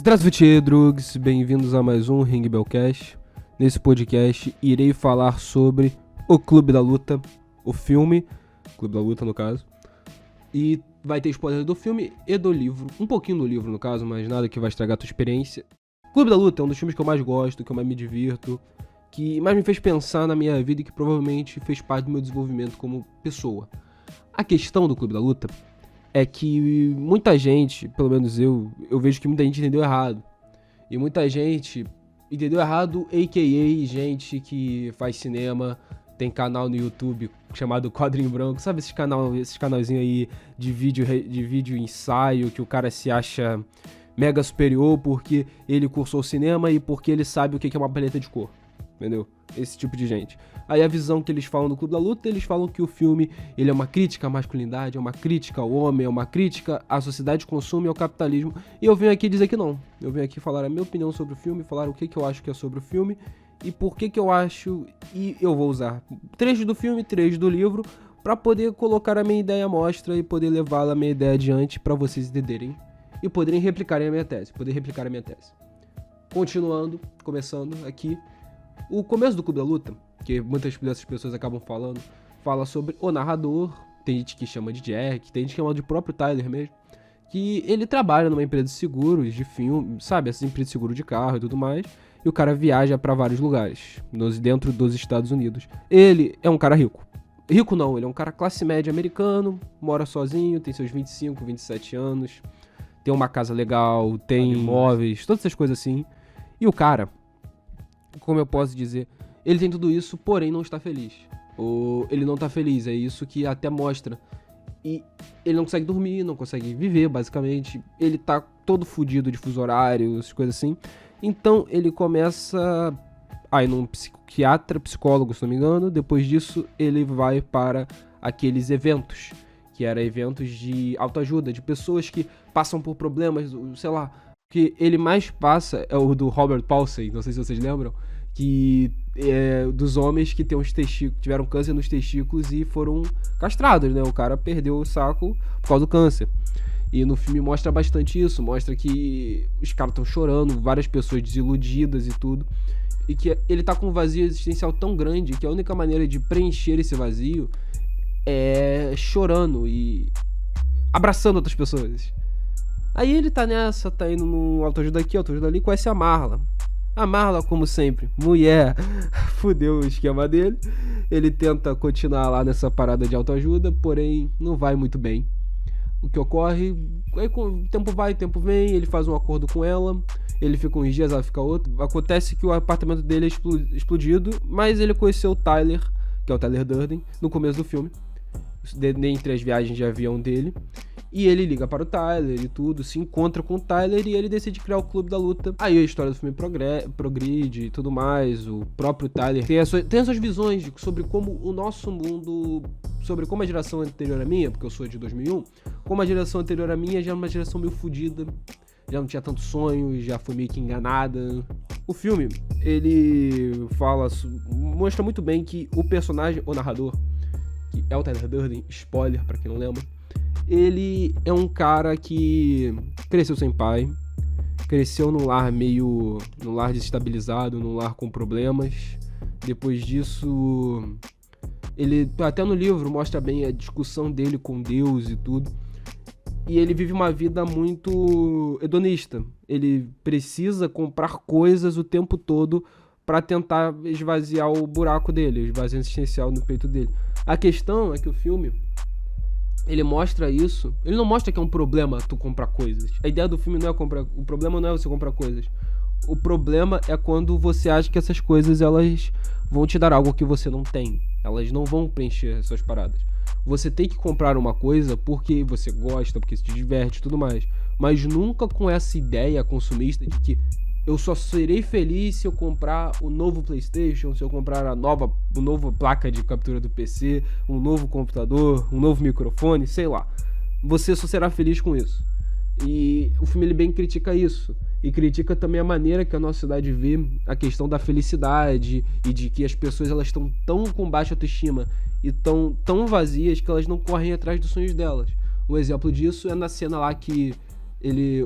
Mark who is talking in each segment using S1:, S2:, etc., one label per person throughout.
S1: Здравствуйте, drugs! Bem-vindos a mais um Ring Bellcast. Nesse podcast, irei falar sobre O Clube da Luta, o filme, Clube da Luta no caso, e vai ter spoiler do filme e do livro, um pouquinho do livro no caso, mas nada que vai estragar a tua experiência. Clube da Luta é um dos filmes que eu mais gosto, que eu mais me divirto, que mais me fez pensar na minha vida e que provavelmente fez parte do meu desenvolvimento como pessoa. A questão do Clube da Luta é que muita gente, pelo menos eu vejo que muita gente entendeu errado. E muita gente entendeu errado, a.k.a. gente que faz cinema, tem canal no YouTube chamado Quadrinho Branco. Sabe esses canalzinhos aí de vídeo ensaio, que o cara se acha mega superior porque ele cursou cinema e porque ele sabe o que é uma paleta de cor. Entendeu? Esse tipo de gente. Aí a visão que eles falam do Clube da Luta, eles falam que o filme ele é uma crítica à masculinidade, é uma crítica ao homem, é uma crítica à sociedade de consumo e ao capitalismo. E eu venho aqui dizer que não. Eu venho aqui falar a minha opinião sobre o filme, falar o que eu acho que é sobre o filme e por que eu acho, e eu vou usar trechos do filme, trechos do livro, pra poder colocar a minha ideia à mostra e poder levá-la a minha ideia adiante pra vocês entenderem e poderem replicarem a minha tese, Continuando, começando aqui. O começo do Clube da Luta, que muitas dessas pessoas acabam falando, fala sobre o narrador, tem gente que chama de Jack, tem gente que chama de próprio Tyler mesmo, que ele trabalha numa empresa de seguros, de filme, sabe, essa empresa de seguro de carro e tudo mais, e o cara viaja pra vários lugares, dentro dos Estados Unidos. Ele é um cara rico. Rico não, ele é um cara classe média americano, mora sozinho, tem seus 25, 27 anos, tem uma casa legal, tem imóveis, todas essas coisas assim, e o cara, como eu posso dizer, ele tem tudo isso, porém não está feliz. Ou ele não está feliz, é isso que até mostra. E ele não consegue dormir, não consegue viver, basicamente. Ele tá todo fudido de fuso horário, essas coisas assim. Então ele começa a ir num psicólogo, se não me engano. Depois disso, ele vai para aqueles eventos, que eram eventos de autoajuda, de pessoas que passam por problemas, sei lá. O que ele mais passa é o do Robert Paulson, não sei se vocês lembram, que é dos homens que tiveram câncer nos testículos e foram castrados, né? O cara perdeu o saco por causa do câncer. E no filme mostra bastante isso, mostra que os caras estão chorando, várias pessoas desiludidas e tudo, e que ele tá com um vazio existencial tão grande que a única maneira de preencher esse vazio é chorando e abraçando outras pessoas. Aí ele tá nessa, tá indo num autoajuda aqui, autoajuda ali, conhece a Marla. A Marla, como sempre, mulher, fudeu o esquema dele. Ele tenta continuar lá nessa parada de autoajuda, porém não vai muito bem. O que ocorre, aí o tempo vai, o tempo vem, ele faz um acordo com ela, ele fica uns dias, ela fica outro. Acontece que o apartamento dele é explodido, mas ele conheceu o Tyler, que é o Tyler Durden, no começo do filme, dentre as viagens de avião dele. E ele liga para o Tyler e tudo, se encontra com o Tyler e ele decide criar o Clube da Luta. Aí a história do filme progride e tudo mais. O próprio Tyler tem as suas visões sobre como o nosso mundo, sobre como a geração anterior à minha, porque eu sou de 2001, como a geração anterior à minha já era uma geração meio fodida, já não tinha tanto sonho, já foi meio que enganada. O filme, ele mostra muito bem que o personagem, o narrador, que é o Tyler Durden, spoiler pra quem não lembra, ele é um cara que cresceu sem pai, cresceu num lar desestabilizado, num lar com problemas. Depois disso, ele até no livro mostra bem a discussão dele com Deus e tudo. E ele vive uma vida muito hedonista. Ele precisa comprar coisas o tempo todo para tentar esvaziar o buraco dele, o esvaziamento existencial no peito dele. A questão é que o filme, ele mostra isso. Ele não mostra que é um problema tu comprar coisas. A ideia do filme não é comprar. O problema não é você comprar coisas. O problema é quando você acha que essas coisas elas vão te dar algo que você não tem. Elas não vão preencher as suas paradas. Você tem que comprar uma coisa porque você gosta, porque se te diverte e tudo mais. Mas nunca com essa ideia consumista de que eu só serei feliz se eu comprar o novo PlayStation, se eu comprar a nova placa de captura do PC, um novo computador, um novo microfone, sei lá. Você só será feliz com isso. E o filme ele bem critica isso. E critica também a maneira que a nossa sociedade vê a questão da felicidade e de que as pessoas elas estão tão com baixa autoestima e tão vazias que elas não correm atrás dos sonhos delas. Um exemplo disso é na cena lá que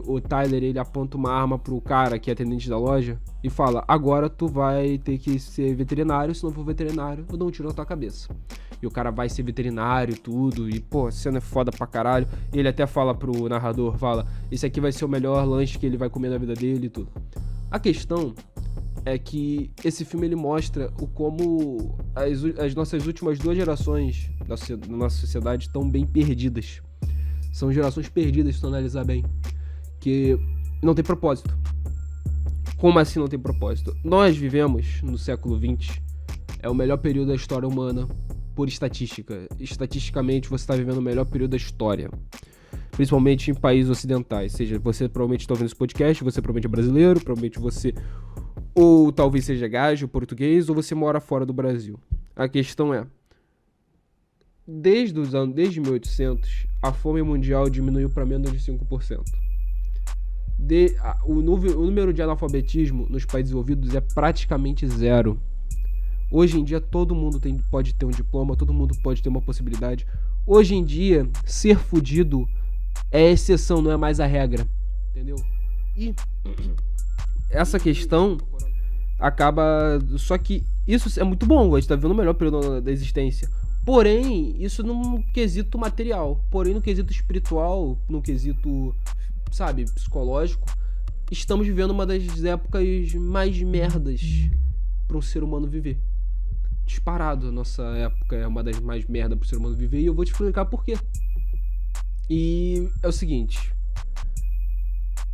S1: o Tyler, ele aponta uma arma pro cara que é atendente da loja e fala: agora tu vai ter que ser veterinário, se não for veterinário, eu dou um tiro na tua cabeça. E o cara vai ser veterinário e tudo, e pô, a cena é foda pra caralho. Ele até fala pro narrador, fala: esse aqui vai ser o melhor lanche que ele vai comer na vida dele e tudo. A questão é que esse filme ele mostra o como as nossas últimas 2 gerações da nossa sociedade estão bem perdidas. São gerações perdidas, se tu analisar bem. Que não tem propósito. Como assim não tem propósito? Nós vivemos no século XX. É o melhor período da história humana por estatística. Estatisticamente, você está vivendo o melhor período da história. Principalmente em países ocidentais. Ou seja, você provavelmente está ouvindo esse podcast, você provavelmente é brasileiro, provavelmente você ou talvez seja gajo, português, ou você mora fora do Brasil. A questão é, desde 1800, a fome mundial diminuiu para menos de 5%. O número de analfabetismo nos países desenvolvidos é praticamente 0. Hoje em dia, todo mundo pode ter um diploma, todo mundo pode ter uma possibilidade. Hoje em dia, ser fudido é exceção, não é mais a regra. Entendeu? E essa questão acaba... Só que isso é muito bom, a gente tá vivendo o melhor período da existência. Porém, isso num quesito material. Porém, no quesito espiritual, no quesito, sabe, psicológico, estamos vivendo uma das épocas mais merdas para um ser humano viver. Disparado, a nossa época é uma das mais merdas para o ser humano viver, e eu vou te explicar por quê. E é o seguinte: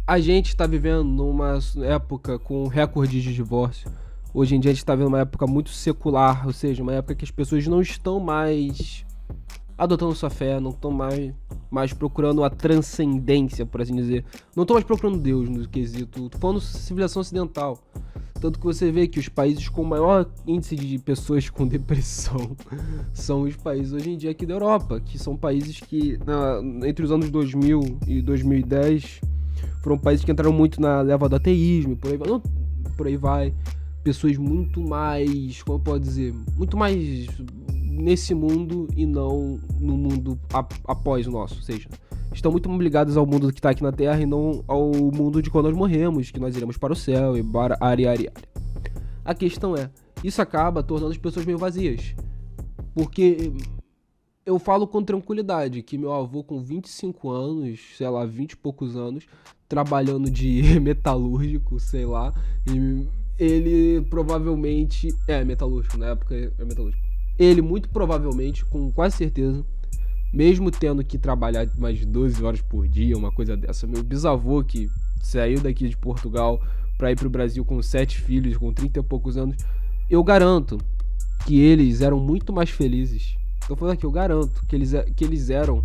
S1: a gente está vivendo numa época com recorde de divórcio. Hoje em dia a gente está vendo uma época muito secular, ou seja, uma época que as pessoas não estão mais adotando sua fé, não estão mais procurando a transcendência, por assim dizer. Não estão mais procurando Deus no quesito. Tô falando civilização ocidental. Tanto que você vê que os países com maior índice de pessoas com depressão são os países hoje em dia aqui da Europa, que são países que entre os anos 2000 e 2010 foram países que entraram muito na leva do ateísmo, por aí vai. Pessoas muito mais, como eu posso dizer, muito mais nesse mundo e não no mundo após o nosso, ou seja, estão muito ligados ao mundo que está aqui na Terra e não ao mundo de quando nós morremos, que nós iremos para o céu e para área. A questão é, isso acaba tornando as pessoas meio vazias, porque eu falo com tranquilidade que meu avô com 25 anos, sei lá, 20 e poucos anos, trabalhando de metalúrgico, sei lá, e ele provavelmente... metalúrgico, na época é metalúrgico. Ele muito provavelmente, com quase certeza, mesmo tendo que trabalhar mais de 12 horas por dia, uma coisa dessa, meu bisavô que saiu daqui de Portugal pra ir pro Brasil com 7 filhos, com 30 e poucos anos, eu garanto que eles eram muito mais felizes. Tô falando aqui, eu garanto que eles eram,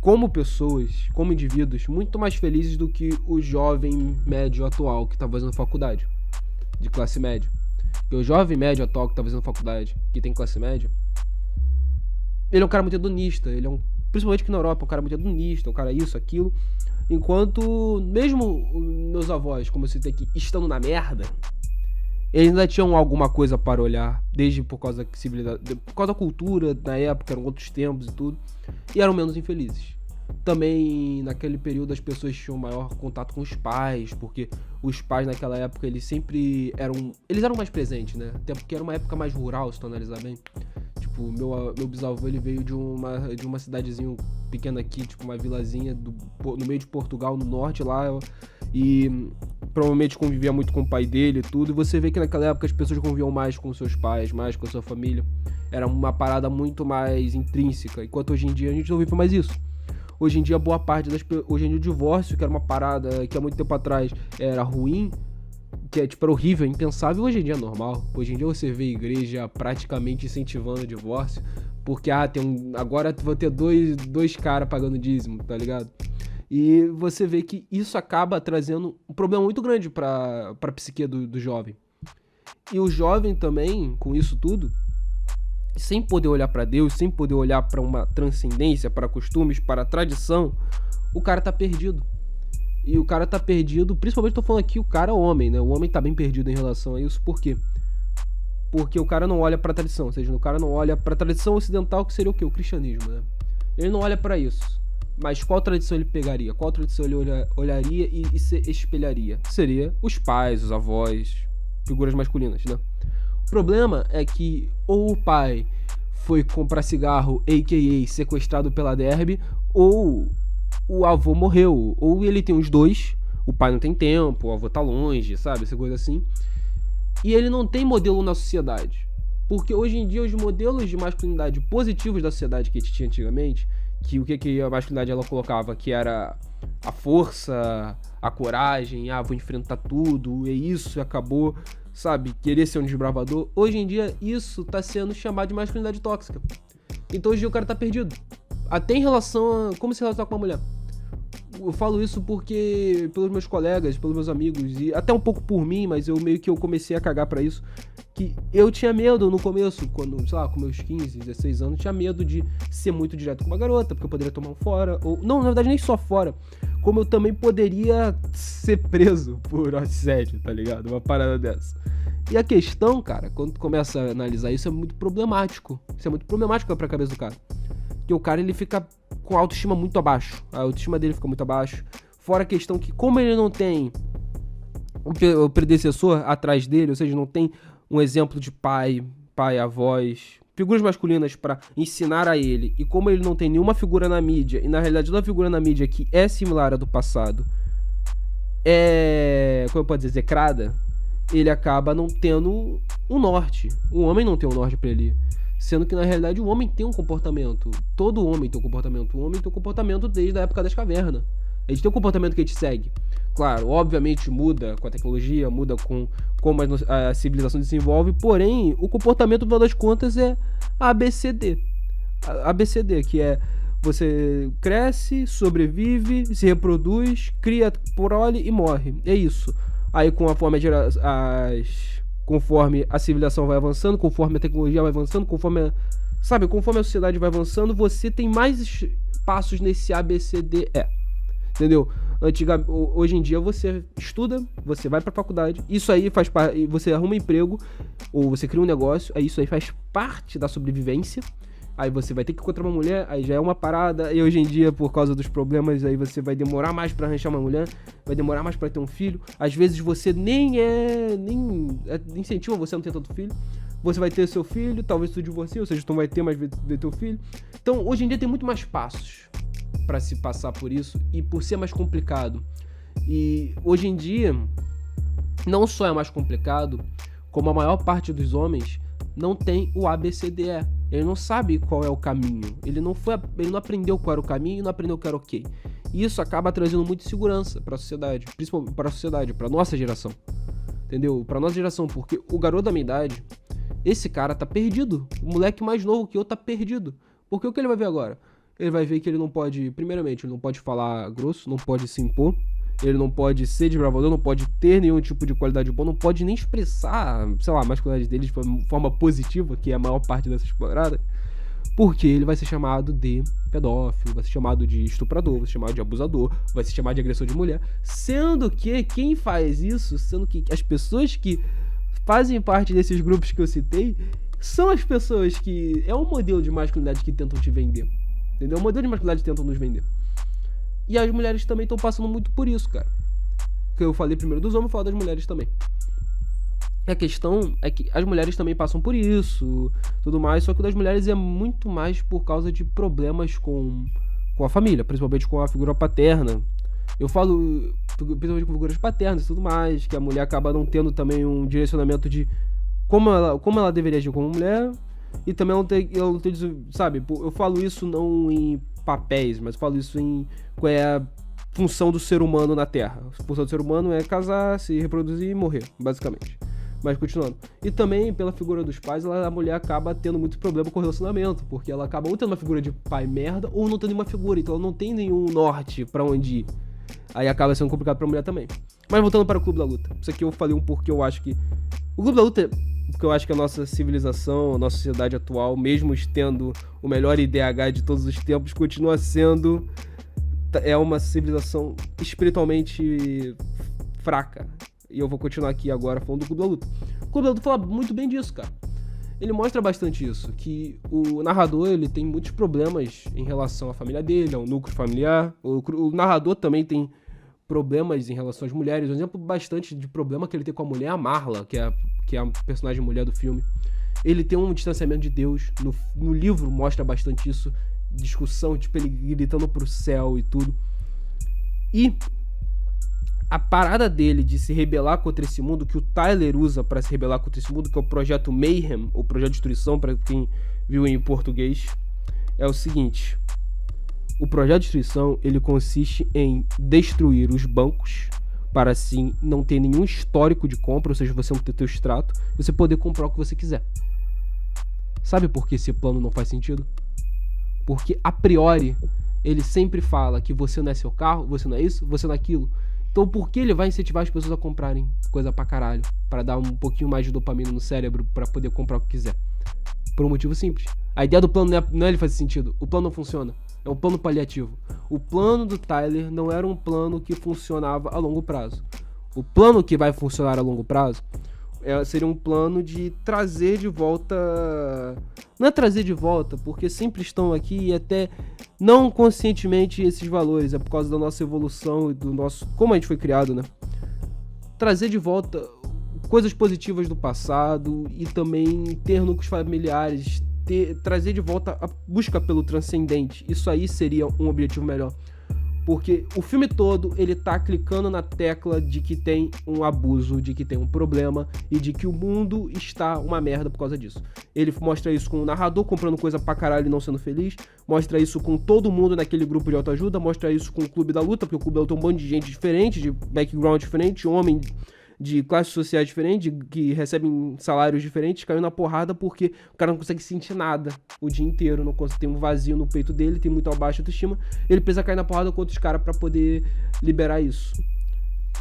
S1: como pessoas, como indivíduos, muito mais felizes do que o jovem médio atual que tá fazendo faculdade, de classe média. Porque o jovem médio atual que tá fazendo faculdade, que tem classe média, ele é um cara muito hedonista, principalmente aqui na Europa, um cara muito hedonista, um cara isso, aquilo. Enquanto, mesmo meus avós, como eu citei aqui, estando na merda, eles ainda tinham alguma coisa para olhar, desde por causa da civilidade, por causa da cultura, na época, eram outros tempos e tudo, e eram menos infelizes. Também, naquele período, as pessoas tinham maior contato com os pais, porque os pais naquela época, eles eram mais presentes, né? Até porque era uma época mais rural, se tu analisar bem. Tipo, meu bisavô, ele veio de uma cidadezinha pequena aqui, tipo uma vilazinha no meio de Portugal, no norte lá, e provavelmente convivia muito com o pai dele e tudo, e você vê que naquela época as pessoas conviviam mais com seus pais, mais com a sua família. Era uma parada muito mais intrínseca, enquanto hoje em dia a gente não vive mais isso. Hoje em dia, boa parte hoje em dia o divórcio, que era uma parada que há muito tempo atrás era ruim, que era horrível, impensável, hoje em dia é normal. Hoje em dia você vê a igreja praticamente incentivando o divórcio, porque agora vou ter dois caras pagando dízimo, tá ligado? E você vê que isso acaba trazendo um problema muito grande pra psique do jovem. E o jovem também, com isso tudo, sem poder olhar pra Deus, sem poder olhar pra uma transcendência, para costumes, para tradição, o cara tá perdido. E o cara tá perdido, principalmente tô falando aqui o cara homem, né? O homem tá bem perdido em relação a isso, por quê? Porque o cara não olha pra tradição, ou seja, o cara não olha pra tradição ocidental, que seria o quê? O cristianismo, né? Ele não olha pra isso. Mas qual tradição ele pegaria? Qual tradição ele olharia e se espelharia? Seria os pais, os avós, figuras masculinas, né? O problema é que ou o pai foi comprar cigarro, a.k.a. sequestrado pela Derby, ou o avô morreu, ou ele tem os dois, o pai não tem tempo, o avô tá longe, sabe, essa coisa assim, e ele não tem modelo na sociedade, porque hoje em dia os modelos de masculinidade positivos da sociedade que a gente tinha antigamente, que o que a masculinidade ela colocava, que era a força, a coragem, vou enfrentar tudo, é isso, acabou, sabe, querer ser um desbravador, hoje em dia isso tá sendo chamado de masculinidade tóxica. Então hoje em dia o cara tá perdido, até em relação a como se relacionar com uma mulher. Eu falo isso porque pelos meus colegas, pelos meus amigos e até um pouco por mim, mas eu meio que eu comecei a cagar pra isso, que eu tinha medo no começo, quando, sei lá, com meus 15, 16 anos, tinha medo de ser muito direto com uma garota, porque eu poderia tomar um fora, ou não, na verdade nem só fora, como eu também poderia ser preso por assédio, tá ligado? Uma parada dessa. E a questão, cara, quando tu começa a analisar isso, é muito problemático. Isso é muito problemático pra cabeça do cara. Porque o cara, ele fica com a autoestima muito abaixo. A autoestima dele fica muito abaixo. Fora a questão que, como ele não tem o predecessor atrás dele, ou seja, não tem um exemplo de pai, avós, figuras masculinas pra ensinar a ele, e como ele não tem nenhuma figura na mídia, e na realidade toda figura na mídia que é similar à do passado, como eu posso dizer, execrada, ele acaba não tendo um norte. O homem não tem um norte pra ele. Sendo que, na realidade, o homem tem um comportamento. Todo homem tem um comportamento. O homem tem um comportamento desde a época das cavernas. A gente tem um comportamento que a gente segue. Claro, obviamente muda com a tecnologia, muda com como a civilização se desenvolve, porém, o comportamento, no final das contas, é ABCD. ABCD, que é você cresce, sobrevive, se reproduz, cria prole e morre. É isso. Aí, conforme a civilização vai avançando, conforme a tecnologia vai avançando, conforme a sociedade vai avançando, você tem mais passos nesse ABCDE. Entendeu? Hoje em dia você estuda, você vai pra faculdade, isso aí faz parte, você arruma um emprego, ou você cria um negócio, aí isso aí faz parte da sobrevivência. Aí você vai ter que encontrar uma mulher, aí já é uma parada, e hoje em dia, por causa dos problemas, aí você vai demorar mais pra arranjar uma mulher, vai demorar mais pra ter um filho, às vezes você nem incentiva você a não ter tanto filho, você vai ter seu filho, talvez tu divorcie, ou seja, tu não vai ter mais ver teu filho. Então, hoje em dia tem muito mais passos pra se passar por isso, e por ser mais complicado. E hoje em dia, não só é mais complicado, como a maior parte dos homens não tem o ABCDE. Ele não sabe qual é o caminho. Ele não aprendeu qual era o caminho e não aprendeu o que era ok. E isso acaba trazendo muita insegurança pra sociedade. Principalmente pra sociedade, pra nossa geração. Entendeu? Pra nossa geração. Porque o garoto da minha idade, esse cara tá perdido. O moleque mais novo que eu tá perdido. Porque o que ele vai ver agora? Ele vai ver que ele não pode... Primeiramente, ele não pode falar grosso, não pode se impor. Ele não pode ser desbravador, não pode ter nenhum tipo de qualidade boa, não pode nem expressar, sei lá, a masculinidade dele de forma positiva, que é a maior parte dessa explorada, porque ele vai ser chamado de pedófilo, vai ser chamado de estuprador, vai ser chamado de abusador, vai ser chamado de agressor de mulher, sendo que quem faz isso, sendo que as pessoas que fazem parte desses grupos que eu citei, são as pessoas que... É um modelo de masculinidade que tentam te vender, entendeu? É um modelo de masculinidade que tentam nos vender. E as mulheres também estão passando muito por isso, cara. Que eu falei primeiro dos homens, eu falo das mulheres também. A questão é que as mulheres também passam por isso, tudo mais, só que o das mulheres é muito mais por causa de problemas com a família, principalmente com a figura paterna. Eu falo principalmente com figuras paternas e tudo mais, que a mulher acaba não tendo também um direcionamento de como ela deveria agir como mulher, e também ela não tem, sabe, eu falo isso não em papéis, mas falo isso em qual é a função do ser humano na Terra. A função do ser humano é casar, se reproduzir e morrer, basicamente. Mas continuando. E também, pela figura dos pais, a mulher acaba tendo muito problema com o relacionamento, porque ela acaba ou tendo uma figura de pai merda, ou não tendo nenhuma figura, então ela não tem nenhum norte pra onde ir. Aí acaba sendo complicado pra mulher também. Mas voltando para o Clube da Luta. Isso aqui eu falei um pouco que eu acho que... O Clube da Luta, porque eu acho que a nossa civilização, a nossa sociedade atual, mesmo tendo o melhor IDH de todos os tempos, continua sendo... É uma civilização espiritualmente fraca. E eu vou continuar aqui agora falando do Clube da Luta. O Clube da Luta fala muito bem disso, cara. ele mostra bastante isso, que o narrador ele tem muitos problemas em relação à família dele, ao núcleo familiar. O narrador também tem problemas em relação às mulheres. Um exemplo bastante de problema que ele tem com a mulher é a Marla, que é a personagem mulher do filme. Ele tem um distanciamento de Deus. No livro mostra bastante isso. Discussão, tipo, ele gritando pro céu e tudo. E a parada dele de se rebelar contra esse mundo, que o Tyler usa pra se rebelar contra esse mundo, que é o Projeto Mayhem, ou Projeto Destruição, pra quem viu em português, é o seguinte. O Projeto Destruição, ele consiste em destruir os bancos, para assim não ter nenhum histórico de compra, ou seja, você não ter teu extrato, e você poder comprar o que você quiser. Sabe por que esse plano não faz sentido? Porque, a priori, ele sempre fala que você não é seu carro, você não é isso, você não é aquilo. Então por que ele vai incentivar as pessoas a comprarem coisa pra caralho? Pra dar um pouquinho mais de dopamina no cérebro pra poder comprar o que quiser. Por um motivo simples. A ideia do plano não é ele fazer sentido. O plano não funciona. É um plano paliativo. O plano do Tyler não era um plano que funcionava a longo prazo. O plano que vai funcionar a longo prazo seria um plano de trazer de volta... Não é trazer de volta, porque sempre estão aqui e até não conscientemente esses valores. É por causa da nossa evolução e do nosso... Como a gente foi criado, né? Trazer de volta coisas positivas do passado e também ter núcleos familiares, trazer de volta a busca pelo transcendente. Isso aí seria um objetivo melhor. Porque o filme todo, ele tá clicando na tecla de que tem um abuso, de que tem um problema e de que o mundo está uma merda por causa disso. Ele mostra isso com o narrador comprando coisa pra caralho e não sendo feliz, mostra isso com todo mundo naquele grupo de autoajuda, mostra isso com o Clube da Luta, porque o Clube da Luta é um monte de gente diferente, de background diferente, homem de classes sociais diferentes, que recebem salários diferentes, caiu na porrada porque o cara não consegue sentir nada o dia inteiro, não consegue, tem um vazio no peito dele, tem muito baixa autoestima, ele precisa cair na porrada com outros caras pra poder liberar isso.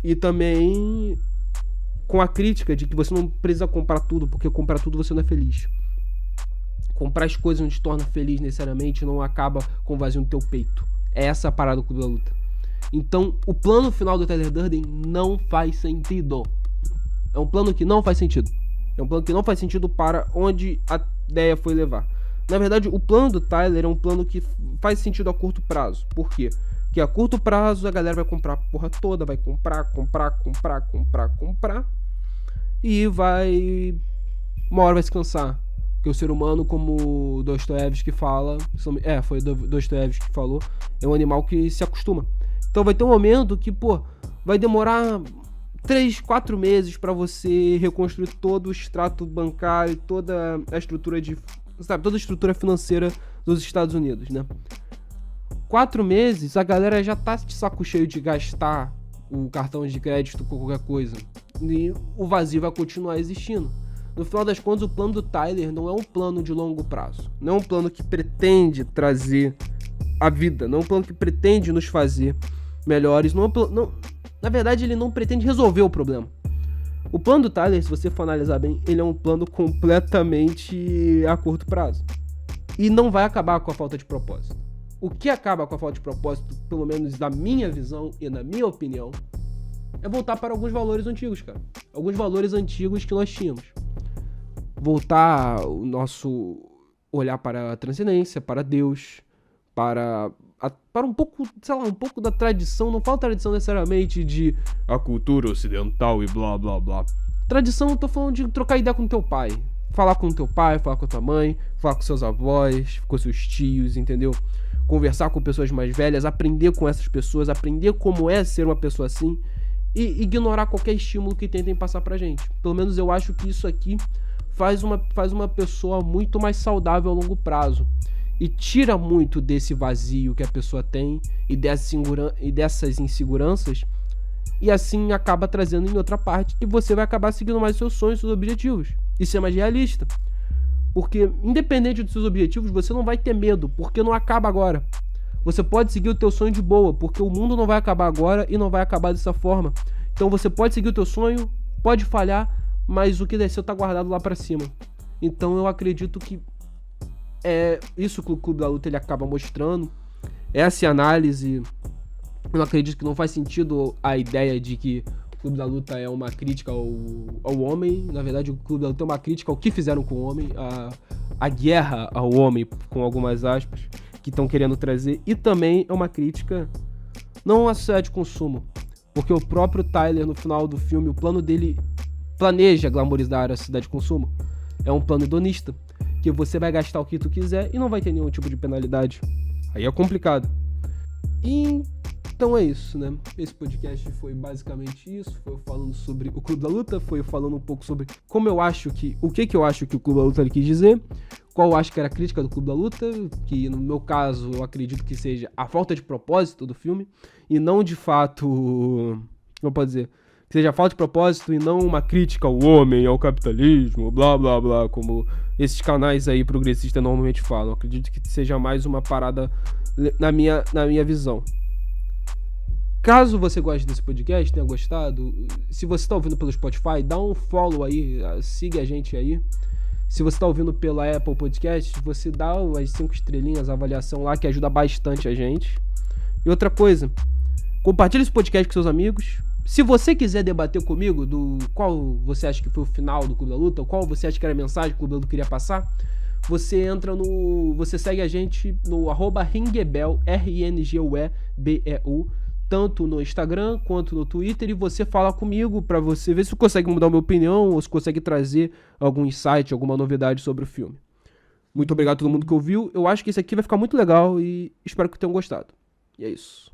S1: E também com a crítica de que você não precisa comprar tudo, porque comprar tudo você não é feliz. Comprar as coisas não te torna feliz necessariamente, não acaba com o vazio no teu peito. É essa a parada do Clube da Luta. Então, o plano final do Tyler Durden não faz sentido. É um plano que não faz sentido. É um plano que não faz sentido para onde a ideia foi levar. Na verdade, o plano do Tyler é um plano que faz sentido a curto prazo. Por quê? Porque a curto prazo a galera vai comprar a porra toda, vai comprar. E vai... Uma hora vai se cansar. Porque o ser humano, como Dostoiévski fala... foi Dostoiévski que falou. É um animal que se acostuma. Então vai ter um momento que, vai demorar 3, 4 meses pra você reconstruir todo o extrato bancário, toda a estrutura toda a estrutura financeira dos Estados Unidos, né? 4 meses, a galera já tá de saco cheio de gastar o cartão de crédito com qualquer coisa. E o vazio vai continuar existindo. No final das contas, o plano do Tyler não é um plano de longo prazo. Não é um plano que pretende trazer a vida. Não é um plano que pretende nos fazer melhores. Na verdade, ele não pretende resolver o problema. O plano do Tyler, se você for analisar bem, ele é um plano completamente a curto prazo. E não vai acabar com a falta de propósito. O que acaba com a falta de propósito, pelo menos na minha visão e na minha opinião, é voltar para alguns valores antigos, cara. Alguns valores antigos que nós tínhamos. Voltar o nosso olhar para a transcendência, para Deus, para um pouco, um pouco da tradição. Não falo tradição necessariamente de a cultura ocidental e blá blá blá. Tradição, eu tô falando de trocar ideia com teu pai. Falar com teu pai, falar com a tua mãe, falar com seus avós, com seus tios, entendeu? Conversar com pessoas mais velhas, aprender com essas pessoas, aprender como é ser uma pessoa assim e ignorar qualquer estímulo que tentem passar pra gente. Pelo menos eu acho que isso aqui faz uma pessoa muito mais saudável a longo prazo. E tira muito desse vazio que a pessoa tem e dessas inseguranças. E assim acaba trazendo em outra parte que você vai acabar seguindo mais seus sonhos, seus objetivos. E ser mais realista. Porque independente dos seus objetivos, você não vai ter medo, porque não acaba agora. Você pode seguir o teu sonho de boa, porque o mundo não vai acabar agora e não vai acabar dessa forma. Então você pode seguir o teu sonho, pode falhar, mas o que desceu tá guardado lá pra cima. Então eu acredito que é isso que o Clube da Luta ele acaba mostrando. Essa análise, eu acredito que não faz sentido a ideia de que Clube da Luta é uma crítica ao homem. Na verdade, o Clube da Luta é uma crítica ao que fizeram com o homem, a guerra ao homem, com algumas aspas, que estão querendo trazer. E também é uma crítica não à sociedade de consumo, porque o próprio Tyler, no final do filme, o plano dele planeja glamorizar a sociedade de consumo. É um plano hedonista, que você vai gastar o que tu quiser e não vai ter nenhum tipo de penalidade. Aí é complicado. E então é isso, né? Esse podcast foi basicamente isso. Foi eu falando sobre o Clube da Luta, foi eu falando um pouco sobre como eu acho que... o que eu acho que o Clube da Luta quis dizer, qual eu acho que era a crítica do Clube da Luta, que no meu caso eu acredito que seja a falta de propósito do filme, e não de fato... como pode dizer? Que seja a falta de propósito e não uma crítica ao homem, ao capitalismo, blá blá blá, como esses canais aí progressistas normalmente falam. Eu acredito que seja mais uma parada na minha visão. Caso você goste desse podcast, tenha gostado, se você está ouvindo pelo Spotify, dá um follow aí, siga a gente aí. Se você está ouvindo pela Apple Podcast, você dá as 5 estrelinhas, a avaliação lá, que ajuda bastante a gente. E outra coisa, compartilhe esse podcast com seus amigos. Se você quiser debater comigo do qual você acha que foi o final do Clube da Luta, qual você acha que era a mensagem que o Clube da Luta queria passar, você segue a gente no @ringuebel, RNGUEBEU, tanto no Instagram quanto no Twitter, e você fala comigo pra você ver se consegue mudar a minha opinião ou se consegue trazer algum insight, alguma novidade sobre o filme. Muito obrigado a todo mundo que ouviu. Eu acho que esse aqui vai ficar muito legal e espero que tenham gostado. E é isso.